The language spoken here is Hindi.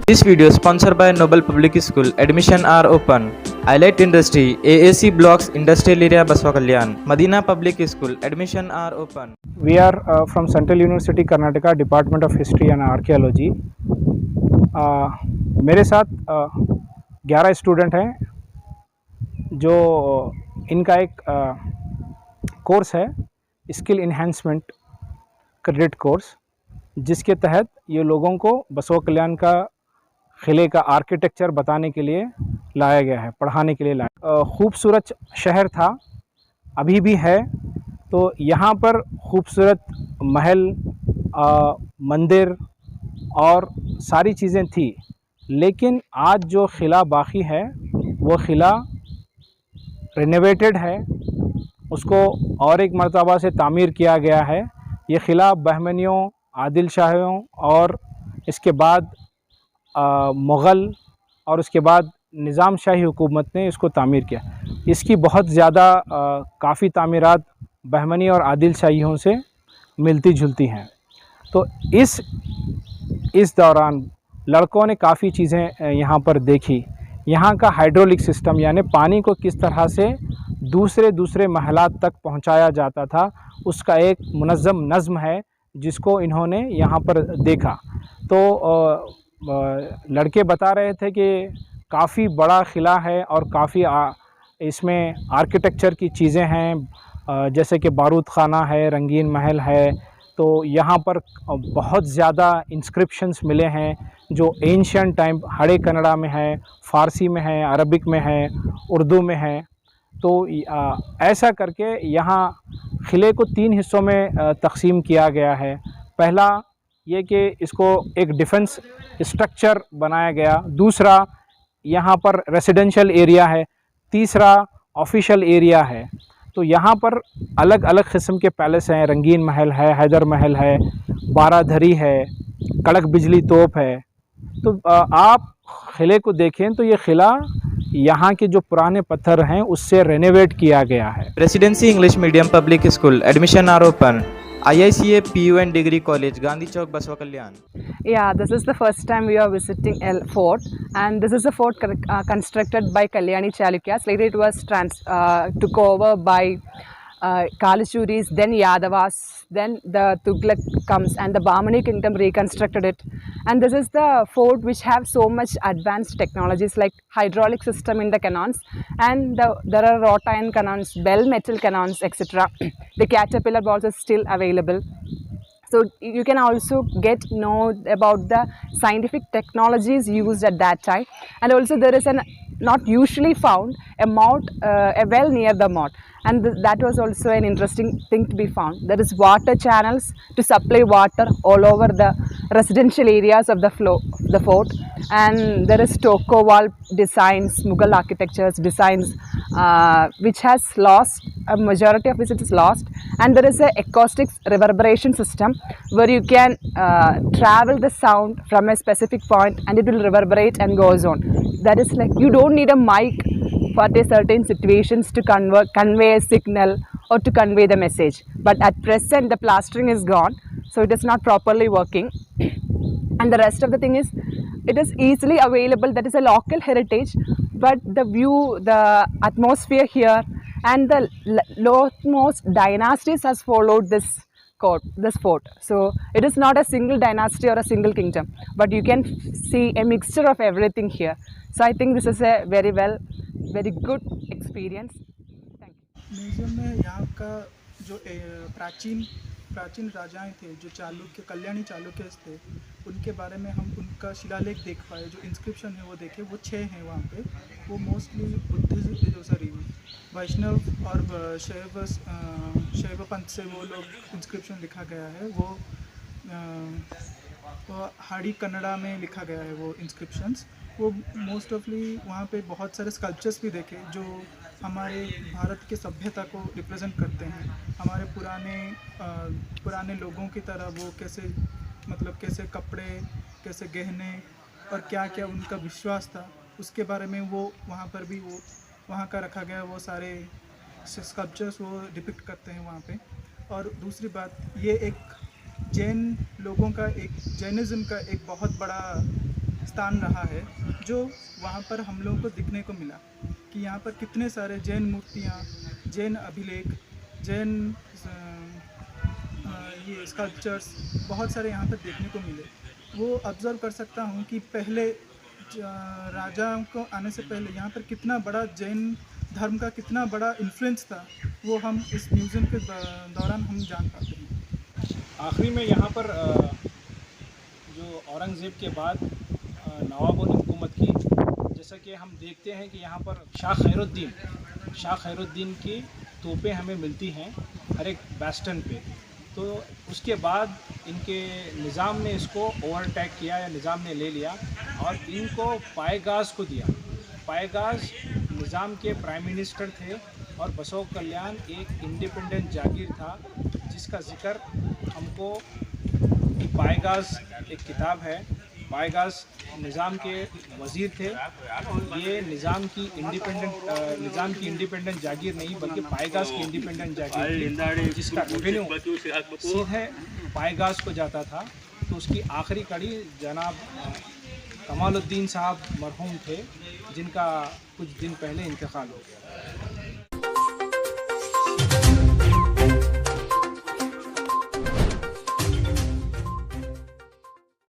This video is sponsored by Noble Public School. Admission are open. Highlight Industry, AAC Blocks, Industrial Area, Baswa Kalyan. Madina Public School. Admission are open. We are from Central University Karnataka, Department of History and Archaeology. मेरे साथ 11 स्टूडेंट हैं जो इनका एक कोर्स है स्किल इन्हेंसमेंट क्रेडिट कोर्स, जिसके तहत ये लोगों को बसवा कल्याण का किले का आर्किटेक्चर बताने के लिए लाया गया है, पढ़ाने के लिए लाया। खूबसूरत शहर था, अभी भी है। तो यहाँ पर खूबसूरत महल, मंदिर और सारी चीज़ें थी, लेकिन आज जो किला बाकी है वो किला रिनोवेटेड है, उसको और एक मर्तबा से तामीर किया गया है। ये किला बहमनियों, आदिल शाहियों और इसके बाद मुग़ल और उसके बाद निज़ाम शाही हुकूमत ने इसको तामीर किया। इसकी बहुत ज़्यादा काफ़ी तामीरात बहमनी और आदिल शाहियों से मिलती जुलती हैं। तो इस दौरान लड़कों ने काफ़ी चीज़ें यहाँ पर देखी। यहाँ का हाइड्रोलिक सिस्टम, यानी पानी को किस तरह से दूसरे महलात तक पहुँचाया जाता था, उसका एक मुनज़्ज़म नज़्म है जिसको इन्होंने यहाँ पर देखा। तो लड़के बता रहे थे कि काफ़ी बड़ा किला है और काफ़ी इसमें आर्किटेक्चर की चीज़ें हैं, जैसे कि बारूद खाना है, रंगीन महल है। तो यहाँ पर बहुत ज़्यादा इंस्क्रिप्शंस मिले हैं जो एंशिएंट टाइम हड़े कन्नड़ा में है, फ़ारसी में है, अरबिक में है, उर्दू में है। तो ऐसा करके यहाँ किले को 3 हिस्सों में तक़सीम किया गया है। पहला ये कि इसको एक डिफेंस स्ट्रक्चर बनाया गया, दूसरा यहाँ पर रेसिडेंशियल एरिया है, तीसरा ऑफिशियल एरिया है। तो यहाँ पर अलग अलग किस्म के पैलेस हैं, रंगीन महल है, हैदर महल है, बाराधरी है, कड़क बिजली तोप है। तो आप किले को देखें तो ये किला यहाँ के जो पुराने पत्थर हैं उससे रेनोवेट किया गया है। Residency English Medium Public School. Admission are open. IICA PUN Degree College, Gandhi Chowk, Baswa Kalyan. Yeah, this is the first time we are visiting El Fort, and this is a fort constructed by Kalyani Chalukyas. Later it was took over by Kalachuris, then Yadavas, then the Tughlaq comes and the Bahmani kingdom reconstructed it. And this is the fort which have so much advanced technologies like hydraulic system in the cannons, and there are wrought iron cannons, bell metal cannons, etc. The caterpillar balls is still available. So you can also know about the scientific technologies used at that time. And also there is an not usually found a moat, a well near the moat, and that was also an interesting thing to be found. There is water channels to supply water all over the residential areas of the fort, and there is stucco wall designs, Mughal architectures designs, which has lost, a majority of it is lost. And there is a acoustic reverberation system where you can travel the sound from a specific point and it will reverberate and goes on. That is like you don't need a mic for the certain situations to convey a signal or to convey the message. But at present the plastering is gone, so it is not properly working. And the rest of the thing is, it is easily available. That is a local heritage, but the view, the atmosphere here, and the most dynasties has followed this fort. So it is not a single dynasty or a single kingdom, but you can see a mixture of everything here. So I think this is a very good experience. Thank you. Museum में यहाँ का जो प्राचीन राजाएं थे, जो कल्याणी चालुक्य थे, उनके बारे में हम उनका शिलालेख देख पाए। जो इंस्क्रिप्शन है वो देखे, वो 6 हैं वहाँ पे। वो मोस्टली वैष्णव और शैव पंथ से वो लोग इंस्क्रिप्शन लिखा गया है। वो हाड़ी कन्नड़ा में लिखा गया है वो इंस्क्रिप्शंस। वो मोस्ट ऑफली वहाँ पे बहुत सारे स्कल्पचर्स भी देखे जो हमारे भारत के सभ्यता को रिप्रेजेंट करते हैं। हमारे पुराने लोगों की तरह वो कैसे कपड़े, कैसे गहने और क्या क्या उनका विश्वास था, उसके बारे में वो वहाँ पर भी वो वहाँ का रखा गया। वो सारे स्कल्पचर्स वो डिपिक्ट करते हैं वहाँ पे। और दूसरी बात, ये एक जैनिज़्म का एक बहुत बड़ा स्थान रहा है जो वहाँ पर हम लोगों को दिखने को मिला कि यहाँ पर कितने सारे जैन मूर्तियाँ, जैन अभिलेख, जैन ये स्कल्पचर्स बहुत सारे यहाँ पर देखने को मिले। वो ऑब्ज़र्व कर सकता हूँ कि पहले राजाओं को आने से पहले यहाँ पर कितना बड़ा जैन धर्म का कितना बड़ा इन्फ्लुएंस था, वो हम इस म्यूज़ियम के दौरान हम जान पाते हैं। आखिरी में यहाँ पर जो औरंगज़ेब के बाद नवाबों ने हुकूमत की, जैसा कि हम देखते हैं कि यहाँ पर शाह खैरुद्दीन की तोपें हमें मिलती हैं हर एक बेस्टन पे। तो उसके बाद इनके निज़ाम ने इसको ओवरटेक किया या निज़ाम ने ले लिया और इनको पायगाज़ को दिया। पायगाज़ निज़ाम के प्राइम मिनिस्टर थे और बसव कल्याण एक इंडिपेंडेंट जागीर था, जिसका ज़िक्र हमको पायगाज़ एक किताब है। पायगाज़ निज़ाम के वज़ीर थे। ये निज़ाम की इंडिपेंडेंट जागीर नहीं बल्कि पायगाज़ की इंडिपेंडेंट जागीर थी, जिसका रेवेन्यू सीधे पायगाज़ को जाता था। तो उसकी आखिरी कड़ी जनाब कमालुद्दीन साहब मरहूम थे, जिनका कुछ दिन पहले इंतकाल हो गया।